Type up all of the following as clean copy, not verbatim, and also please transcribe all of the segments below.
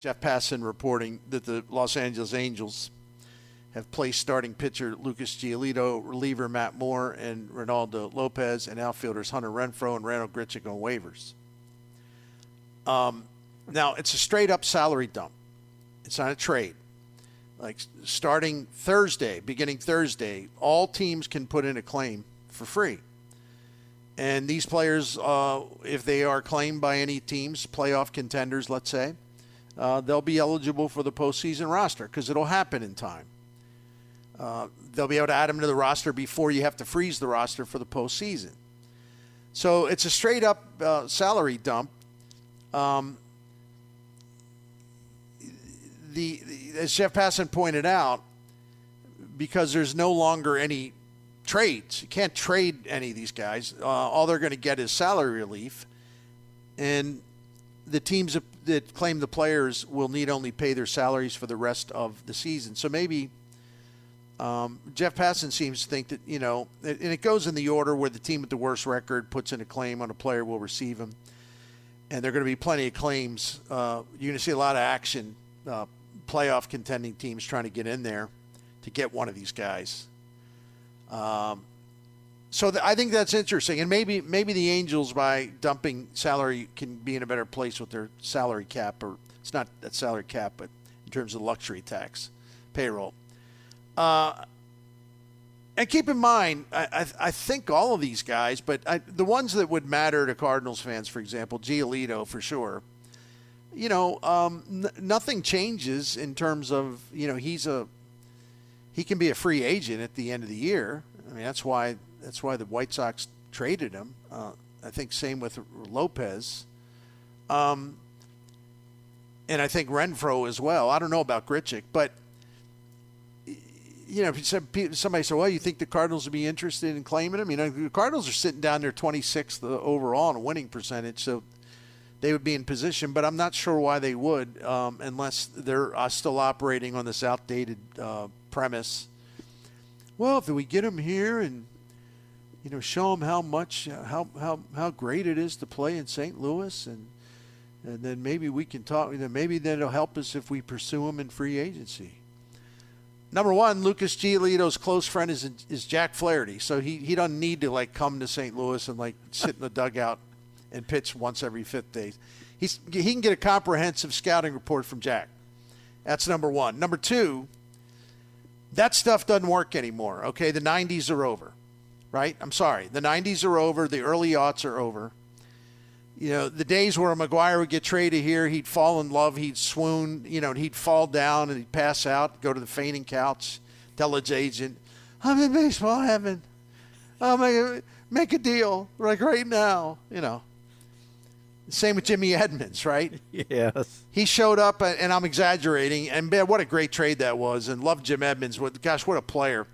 Jeff Passan reporting that the Los Angeles Angels have placed starting pitcher Lucas Giolito, reliever Matt Moore, and Ronaldo Lopez, and outfielders Hunter Renfroe and Randall Grichuk on waivers. Now, it's a straight-up salary dump. It's not a trade. Like, starting Thursday, beginning Thursday, all teams can put in a claim for free. And these players, if they are claimed by any teams, playoff contenders, let's say, they'll be eligible for the postseason roster because it'll happen in time. They'll be able to add them to the roster before you have to freeze the roster for the postseason. So it's a straight-up salary dump. As Jeff Passan pointed out, because there's no longer any trades. You can't trade any of these guys. All they're going to get is salary relief. And the teams that claim the players will need only pay their salaries for the rest of the season. So maybe Jeff Passan seems to think that, and it goes in the order where the team with the worst record puts in a claim on a player will receive him. And there are going to be plenty of claims. You're going to see a lot of action, playoff contending teams trying to get in there to get one of these guys. So I think that's interesting. And maybe the Angels, by dumping salary, can be in a better place with their salary cap. Or it's not that salary cap, but in terms of luxury tax, payroll. And keep in mind, I think all of these guys, but the ones that would matter to Cardinals fans, for example, Giolito for sure, nothing changes in terms of, he can be a free agent at the end of the year. I mean, that's why the White Sox traded him. I think same with Lopez. And I think Renfroe as well. I don't know about Grichuk, but if somebody said, well, you think the Cardinals would be interested in claiming him? The Cardinals are sitting down there 26th overall in a winning percentage, so they would be in position, but I'm not sure why they would unless they're still operating on this outdated premise. Well, if we get him here and, show him how much, how great it is to play in St. Louis, and then maybe we can talk, maybe that'll help us if we pursue him in free agency. Number one, Lucas Giolito's close friend is Jack Flaherty, so he doesn't need to come to St. Louis and sit in the dugout and pitch once every fifth day. He can get a comprehensive scouting report from Jack. That's number one. Number two, that stuff doesn't work anymore. Okay, the 90s are over, right? I'm sorry, the 90s are over. The early aughts are over. The days where McGuire would get traded here, he'd fall in love, he'd swoon, he'd fall down and he'd pass out, go to the fainting couch, tell his agent, I'm in baseball heaven. I'll make a deal right now, Same with Jimmy Edmonds, right? Yes. He showed up, and I'm exaggerating, and man, what a great trade that was, and loved Jim Edmonds. Gosh, what a player.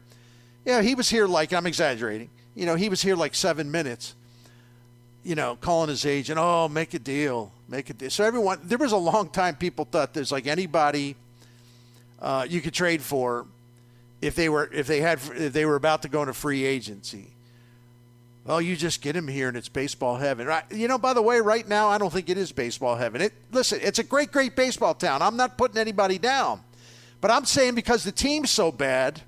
He was here I'm exaggerating. He was here 7 minutes. Calling his agent, make a deal. So there was a long time people thought there's anybody you could trade for if they were about to go into free agency. Well, you just get him here and it's baseball heaven. Right? By the way, right now, I don't think it is baseball heaven. Listen, it's a great, great baseball town. I'm not putting anybody down. But I'm saying because the team's so bad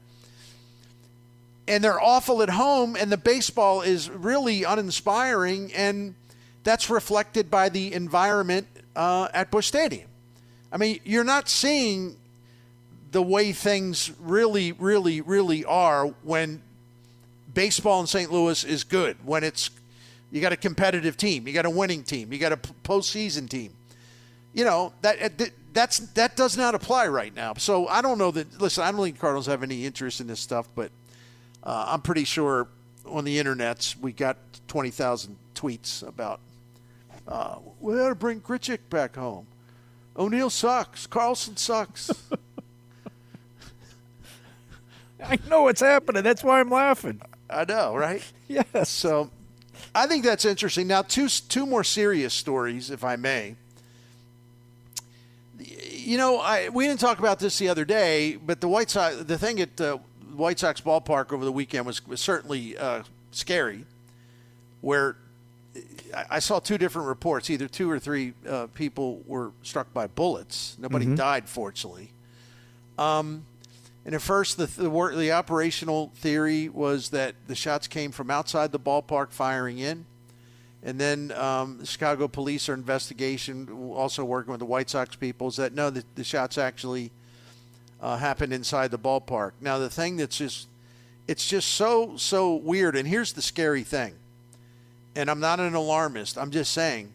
and they're awful at home, and the baseball is really uninspiring, and that's reflected by the environment at Busch Stadium. I mean, you're not seeing the way things really, really, really are when baseball in St. Louis is good, when you got a competitive team, you got a winning team, you got a postseason team. That does not apply right now. So I don't know that. Listen, I don't think Cardinals have any interest in this stuff, but I'm pretty sure on the internets we got 20,000 tweets about we ought to bring Grichuk back home. O'Neill sucks. Carlson sucks. I know what's happening. That's why I'm laughing. I know, right? Yes. So I think that's interesting. Now, two more serious stories, if I may. We didn't talk about this the other day, but the thing at White Sox ballpark over the weekend was certainly scary, where I saw two different reports. Either 2 or 3 people were struck by bullets. Nobody died, fortunately. And at first, the operational theory was that the shots came from outside the ballpark firing in. And then the Chicago police are investigation, also working with the White Sox people, is that no, the shots actually happened inside the ballpark. Now, the thing it's just so weird. And here's the scary thing. And I'm not an alarmist. I'm just saying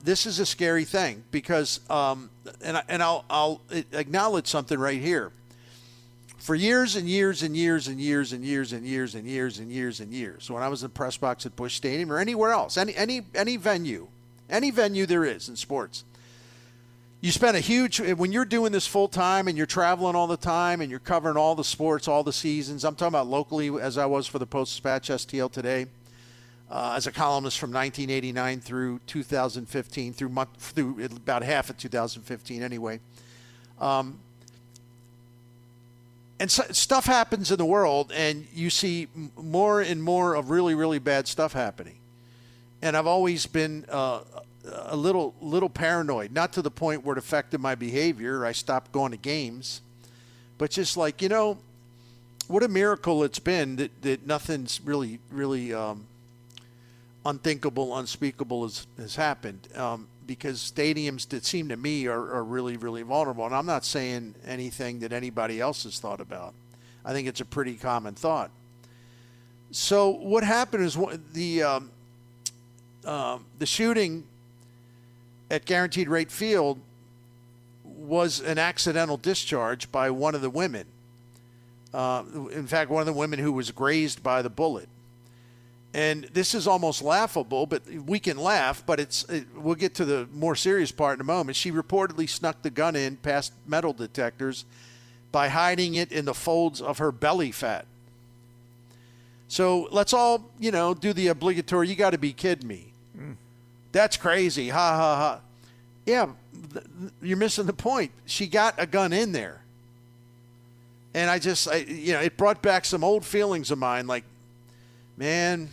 this is a scary thing because, I'll acknowledge something right here. For years and years and years and years and years and years and years and years and years, when I was in the press box at Busch Stadium or anywhere else, any venue there is in sports, you spend when you're doing this full time and you're traveling all the time and you're covering all the sports, all the seasons. I'm talking about locally, as I was for the Post-Dispatch STL today, as a columnist from 1989 through 2015, through about half of 2015 anyway. And so, stuff happens in the world, and you see more and more of really, really bad stuff happening. And I've always been a little paranoid, not to the point where it affected my behavior. I stopped going to games. But just like, what a miracle it's been that nothing's really, really unthinkable, unspeakable has happened. Because stadiums that seem to me are really, really vulnerable. And I'm not saying anything that anybody else has thought about. I think it's a pretty common thought. So what happened is the shooting at Guaranteed Rate Field was an accidental discharge by one of the women. In fact, one of the women who was grazed by the bullet. And this is almost laughable, but we can laugh, but we'll get to the more serious part in a moment. She reportedly snuck the gun in past metal detectors by hiding it in the folds of her belly fat. So let's all, do the obligatory, you got to be kidding me. That's crazy. Ha, ha, ha. Yeah, you're missing the point. She got a gun in there. And it brought back some old feelings of mine, like, man,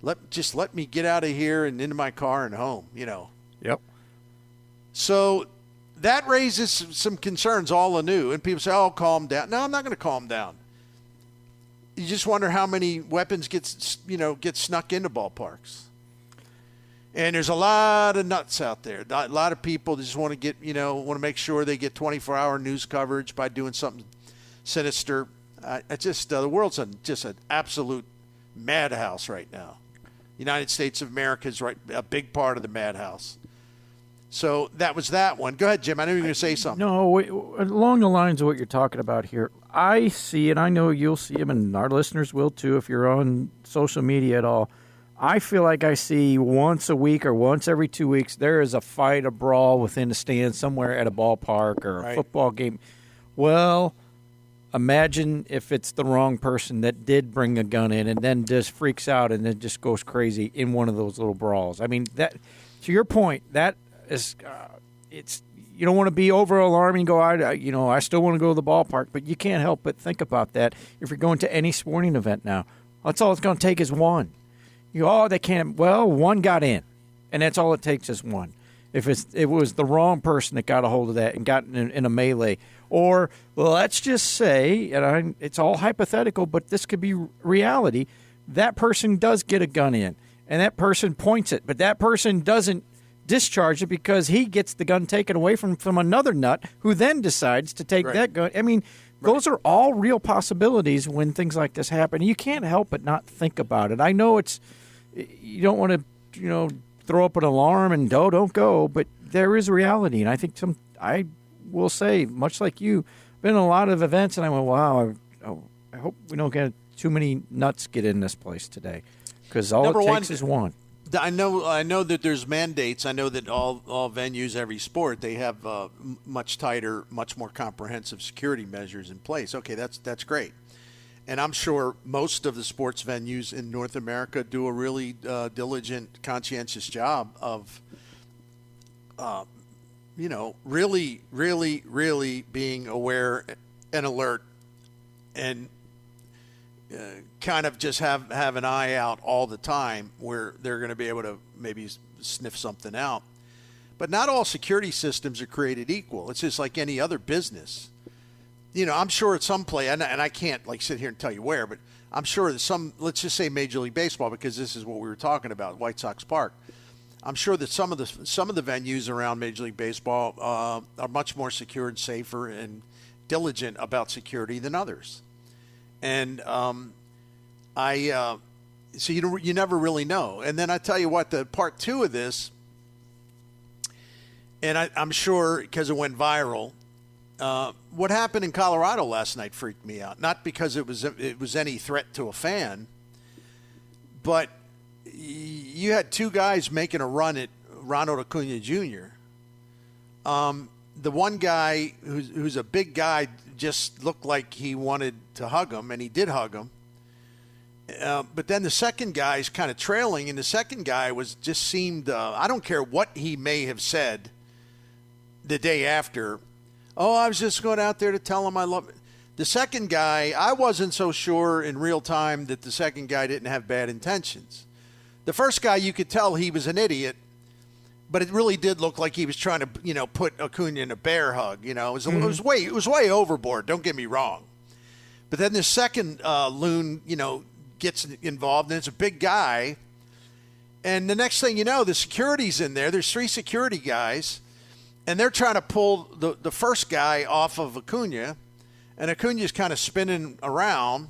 let me get out of here and into my car and home, Yep. So that raises some concerns all anew. And people say, oh, calm down. No, I'm not going to calm down. You just wonder how many weapons get snuck into ballparks. And there's a lot of nuts out there. A lot of people that just want to make sure they get 24-hour news coverage by doing something sinister. The world's just an absolute madhouse right now. United States of America is a big part of the madhouse. So that was that one. Go ahead, Jim. I knew you were going to say something. No, along the lines of what you're talking about here, I see, and I know you'll see them, and our listeners will too if you're on social media at all. I feel like I see once a week or once every 2 weeks there is a fight, a brawl within the stands somewhere at a ballpark or a football game. Well, imagine if it's the wrong person that did bring a gun in and then just freaks out and then just goes crazy in one of those little brawls. I mean, that to your point, that is you don't want to be over alarming and go, I still want to go to the ballpark, but you can't help but think about that if you're going to any sporting event now. That's all it's going to take is one. They can't. Well, one got in, and that's all it takes is one. If it was the wrong person that got a hold of that and got in a melee, or let's just say, and it's all hypothetical, but this could be reality, that person does get a gun in, and that person points it, but that person doesn't discharge it because he gets the gun taken away from another nut who then decides to take that gun. I mean, those are all real possibilities when things like this happen. You can't help but not think about it. I know you don't want to, throw up an alarm and don't go, but there is reality. And I think I will say, much like you, been in a lot of events, and I went, wow, I hope we don't get too many nuts get in this place today, because all it takes is one. I know that there's mandates. I know that all venues, every sport, they have much tighter, much more comprehensive security measures in place. Okay, that's great. And I'm sure most of the sports venues in North America do a really diligent, conscientious job of, really, really, really being aware and alert and kind of just have an eye out all the time where they're going to be able to maybe sniff something out. But not all security systems are created equal. It's just like any other business. I'm sure at some place, and I can't like sit here and tell you where, but I'm sure that let's just say Major League Baseball, because this is what we were talking about, White Sox Park. I'm sure that some of the venues around Major League Baseball are much more secure and safer and diligent about security than others. And so you never really know. And then I tell you what, the part two of this, and I'm sure because it went viral, what happened in Colorado last night freaked me out. Not because it was any threat to a fan, but you had two guys making a run at Ronald Acuna Jr. The one guy who's a big guy just looked like he wanted to hug him, and he did hug him. But then the second guy's kind of trailing, and the second guy seemed I don't care what he may have said the day after. Oh, I was just going out there to tell him I love it. The second guy, I wasn't so sure in real time that the second guy didn't have bad intentions. The first guy, you could tell he was an idiot, but it really did look like he was trying to, put Acuna in a bear hug. It was way overboard. Don't get me wrong. But then the second loon, gets involved, and it's a big guy. And the next thing you know, the security's in there. There's 3 security guys, and they're trying to pull the first guy off of Acuna, and Acuna's kind of spinning around.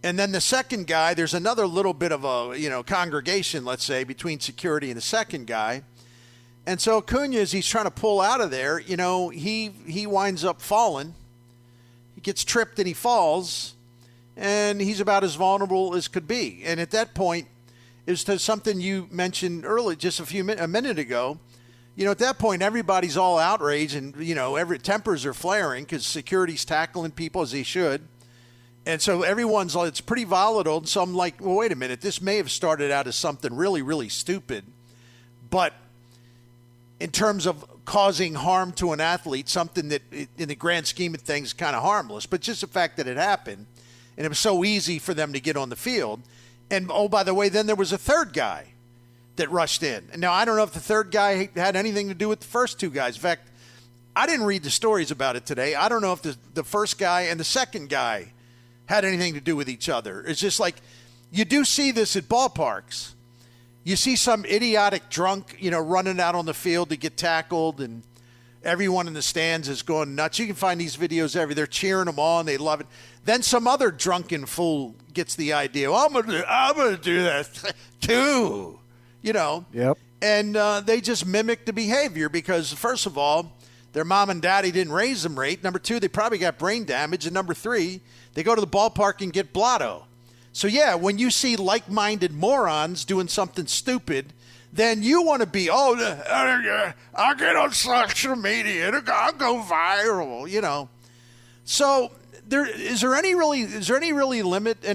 And then the second guy, there's another little bit of a, congregation, let's say, between security and the second guy. And so Acuna, as he's trying to pull out of there, he winds up falling. He gets tripped and he falls, and he's about as vulnerable as could be. And at that point, it was to something you mentioned earlier, just a minute ago. At that point, everybody's all outraged, and, every tempers are flaring because security's tackling people as he should. And so everyone's like, it's pretty volatile. And so I'm like, well, wait a minute. This may have started out as something really, really stupid. But in terms of causing harm to an athlete, something that in the grand scheme of things is kind of harmless. But just the fact that it happened, and it was so easy for them to get on the field. And, oh, by the way, then there was a third guy that rushed in. And now I don't know if the third guy had anything to do with the first 2 guys. In fact, I didn't read the stories about it today. I don't know if the first guy and the second guy had anything to do with each other. It's just like, you do see this at ballparks. You see some idiotic drunk, running out on the field to get tackled, and everyone in the stands is going nuts. You can find these videos everywhere. They're cheering them on. They love it. Then some other drunken fool gets the idea, well, I'm gonna do that too, Yep. And they just mimic the behavior because, first of all, their mom and daddy didn't raise them right. Number 2, they probably got brain damage. And number 3, they go to the ballpark and get blotto. So, yeah, when you see like-minded morons doing something stupid, then you want to be, I'll get on social media and I'll go viral, So is there any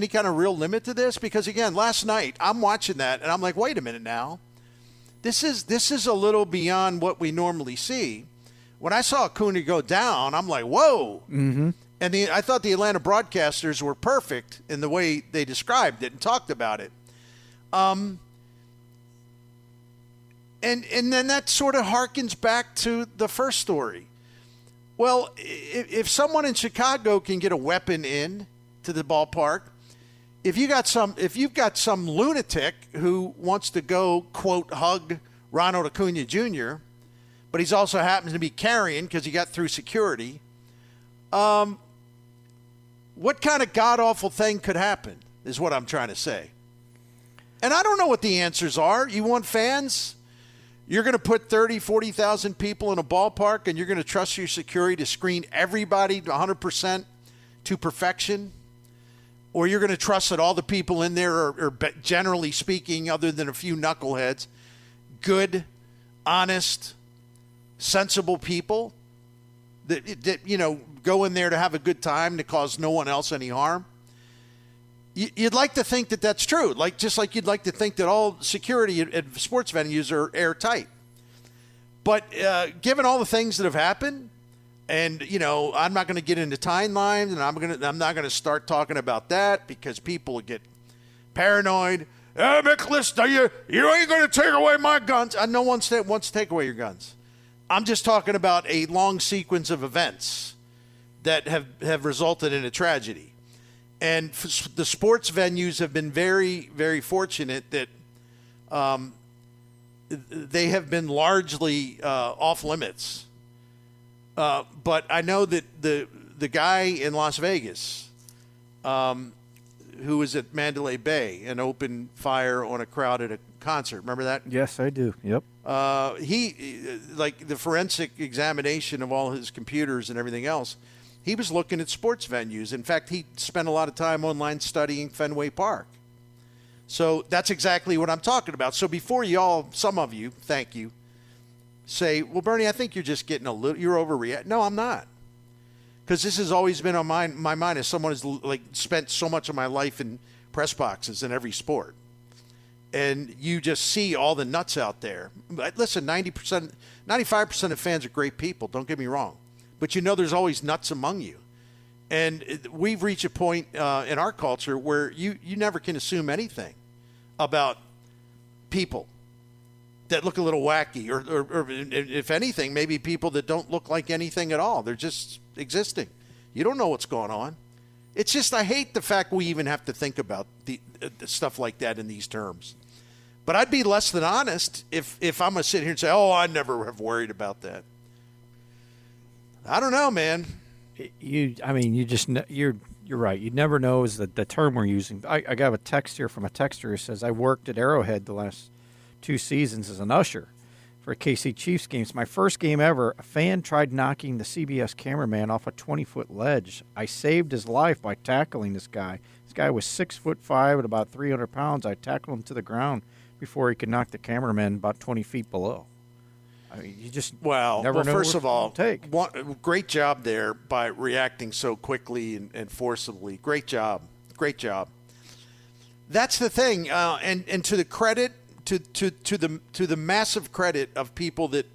kind of real limit to this? Because, again, last night I'm watching that and I'm like, wait a minute now. This is a little beyond what we normally see. When I saw Acuna go down, I'm like, whoa. Mm-hmm. And I thought the Atlanta broadcasters were perfect in the way they described it and talked about it. And then that sort of harkens back to the first story. Well, if someone in Chicago can get a weapon in to the ballpark, if you've got some lunatic who wants to go, quote, hug Ronald Acuna Jr., but he's also happens to be carrying because he got through security, what kind of god-awful thing could happen is what I'm trying to say. And I don't know what the answers are. You want fans? You're going to put 30, 40,000 people in a ballpark, and you're going to trust your security to screen everybody 100% to perfection? Or you're going to trust that all the people in there are generally speaking, other than a few knuckleheads, good, honest, sensible people that go in there to have a good time, to cause no one else any harm? You'd like to think that that's true, just like you'd like to think that all security at sports venues are airtight. But given all the things that have happened, And, I'm not going to get into timelines, and I'm not going to start talking about that because people get paranoid. Hey, Miklasz, you ain't going to take away my guns. No one wants to take away your guns. I'm just talking about a long sequence of events that have resulted in a tragedy. And the sports venues have been very, very fortunate that they have been largely off limits. But I know that the guy in Las Vegas, who was at Mandalay Bay and opened fire on a crowd at a concert, remember that? Yes, I do. Yep. He, like the forensic examination of all his computers and everything else, he was looking at sports venues. In fact, he spent a lot of time online studying Fenway Park. So that's exactly what I'm talking about. So before some of you, thank you, say, well, Bernie, I think you're just getting you're overreacting. No, I'm not. Because this has always been on my mind as someone who's spent so much of my life in press boxes in every sport. And you just see all the nuts out there. Listen, 95% of fans are great people, don't get me wrong. But there's always nuts among you. And we've reached a point in our culture where you never can assume anything about people that look a little wacky, or if anything, maybe people that don't look like anything at all. They're just existing. You don't know what's going on. It's just, I hate the fact we even have to think about the stuff like that in these terms. But I'd be less than honest if I'm going to sit here and say, oh, I never have worried about that. I don't know, man. You're right. You never know is the term we're using. I got a text here from a texter who says, I worked at Arrowhead the last 2 seasons as an usher for KC Chiefs games. My first game ever, a fan tried knocking the CBS cameraman off a 20-foot ledge. I saved his life by tackling this guy. This guy was 6'5" and about 300 pounds. I tackled him to the ground before he could knock the cameraman about 20 feet below. I mean, you just never know. First of all, take. Great job there by reacting so quickly and forcibly. Great job. That's the thing. And to the credit, to the massive credit of people that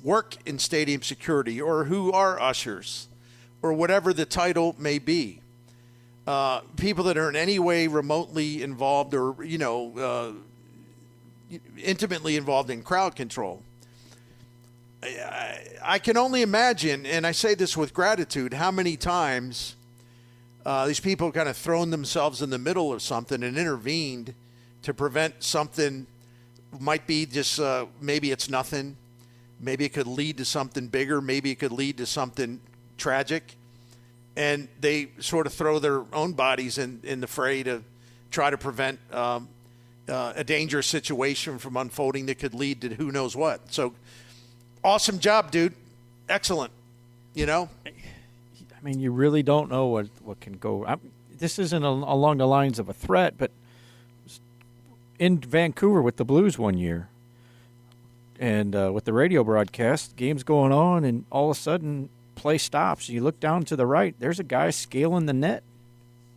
work in stadium security or who are ushers or whatever the title may be, people that are in any way remotely involved or intimately involved in crowd control. I can only imagine, and I say this with gratitude, how many times these people kind of thrown themselves in the middle of something and intervened to prevent something. Might be just maybe it's nothing. Maybe it could lead to something bigger. Maybe it could lead to something tragic. And they sort of throw their own bodies in the fray to try to prevent a dangerous situation from unfolding that could lead to who knows what. So awesome job, dude. Excellent. I mean, you really don't know what can go. This isn't along the lines of a threat, but in Vancouver with the Blues one year, and with the radio broadcast, game's going on, and all of a sudden, play stops. You look down to the right, there's a guy scaling the net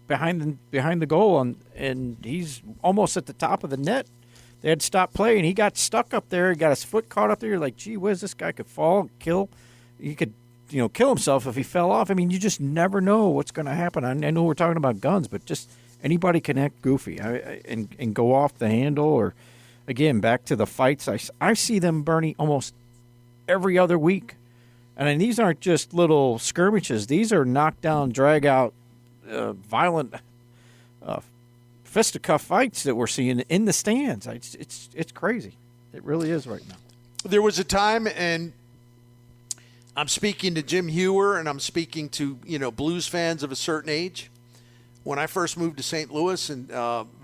behind the goal, and he's almost at the top of the net. They had stopped playing. He got stuck up there. He got his foot caught up there. You're like, gee whiz, this guy could fall, kill. He could, kill himself if he fell off. I mean, you just never know what's going to happen. I know we're talking about guns, but just anybody can act goofy and go off the handle. Or, again, back to the fights. I see them, Bernie, almost every other week. And these aren't just little skirmishes. These are knockdown, drag-out, violent fisticuff fights that we're seeing in the stands. It's crazy. It really is right now. There was a time, and I'm speaking to Jim Hewer, and I'm speaking to Blues fans of a certain age. When I first moved to St. Louis, and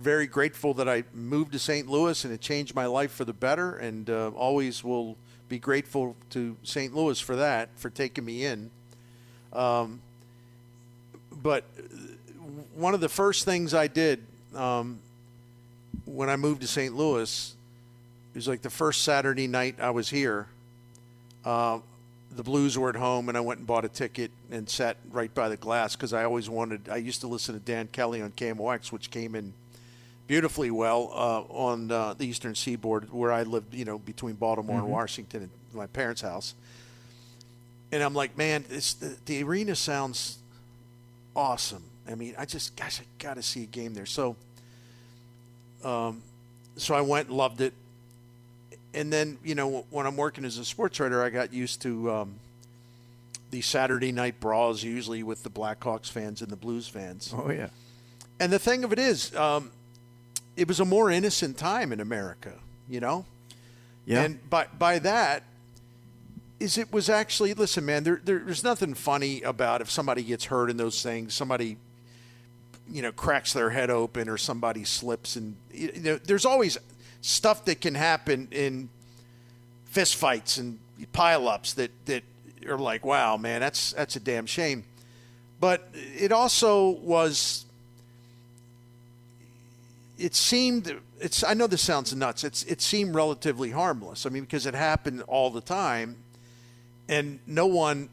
very grateful that I moved to St. Louis, and it changed my life for the better, and always will be grateful to St. Louis for that, for taking me in. But one of the first things I did when I moved to St. Louis, it was like the first Saturday night I was here. The Blues were at home, and I went and bought a ticket and sat right by the glass because I used to listen to Dan Kelly on KMOX, which came in beautifully well on the Eastern Seaboard where I lived, between Baltimore and Washington, at my parents' house. And I'm like, man, the arena sounds awesome. I mean, I got to see a game there. So I went and loved it. And then, when I'm working as a sports writer, I got used to the Saturday night brawls, usually with the Blackhawks fans and the Blues fans. Oh, yeah. And the thing of it is, it was a more innocent time in America, Yeah. And by that, it was actually, listen, man, there's nothing funny about if somebody gets hurt in those things, somebody, cracks their head open or somebody slips. And, there's always stuff that can happen in fist fights and pileups that are like, wow, man, that's a damn shame. But it also was, I know this sounds nuts. It seemed relatively harmless. I mean, because it happened all the time. And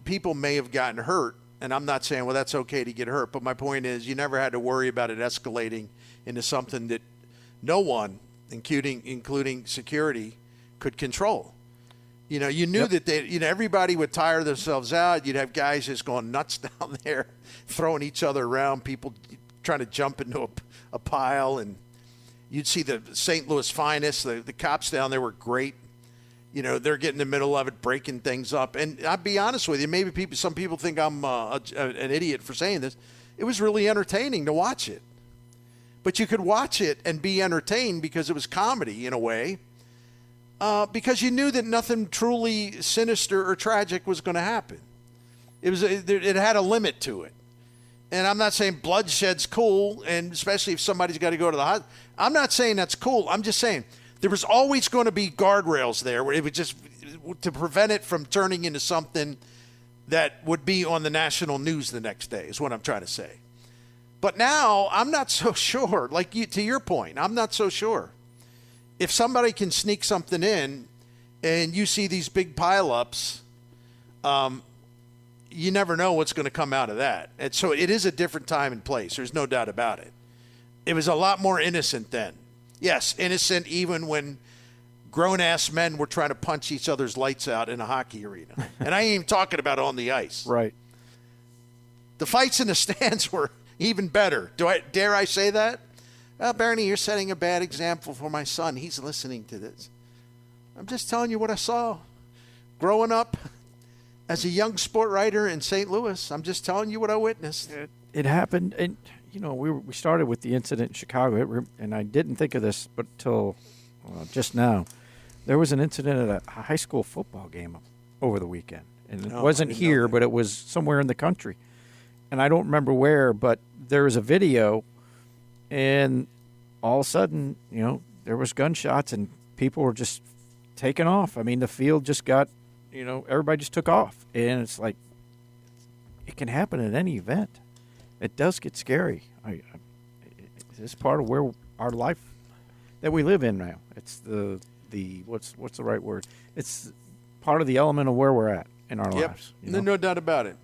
people may have gotten hurt, and I'm not saying, well, that's okay to get hurt. But my point is, you never had to worry about it escalating into something that no one, including security, could control. You knew that everybody would tire themselves out. You'd have guys just going nuts down there, throwing each other around, people trying to jump into a pile. And you'd see the St. Louis finest. The cops down there were great. They're getting in the middle of it, breaking things up. And I'll be honest with you, maybe some people think I'm an idiot for saying this. It was really entertaining to watch it. But you could watch it and be entertained because it was comedy in a way, because you knew that nothing truly sinister or tragic was going to happen. It had a limit to it. And I'm not saying bloodshed's cool, and especially if somebody's got to go to the hospital. I'm not saying that's cool. I'm just saying there was always going to be guardrails there where it would just to prevent it from turning into something that would be on the national news the next day is what I'm trying to say. But now I'm not so sure. To your point, I'm not so sure. If somebody can sneak something in and you see these big pileups, you never know what's going to come out of that. And so it is a different time and place. There's no doubt about it. It was a lot more innocent then. Yes, innocent even when grown-ass men were trying to punch each other's lights out in a hockey arena. And I ain't even talking about on the ice. Right. The fights in the stands were even better. Dare I say that? Well, Bernie, you're setting a bad example for my son. He's listening to this. I'm just telling you what I saw. Growing up as a young sport writer in St. Louis, I'm just telling you what I witnessed. It happened, and we started with the incident in Chicago, and I didn't think of this but till just now. There was an incident at a high school football game over the weekend, and it wasn't here, but it was somewhere in the country. And I don't remember where, but there was a video, and all of a sudden, there was gunshots, and people were just taking off. I mean, the field just got, everybody just took off. And it's like, it can happen at any event. It does get scary. It's part of where our life that we live in now. It's the what's the right word? It's part of the element of where we're at in our lives. No doubt about it.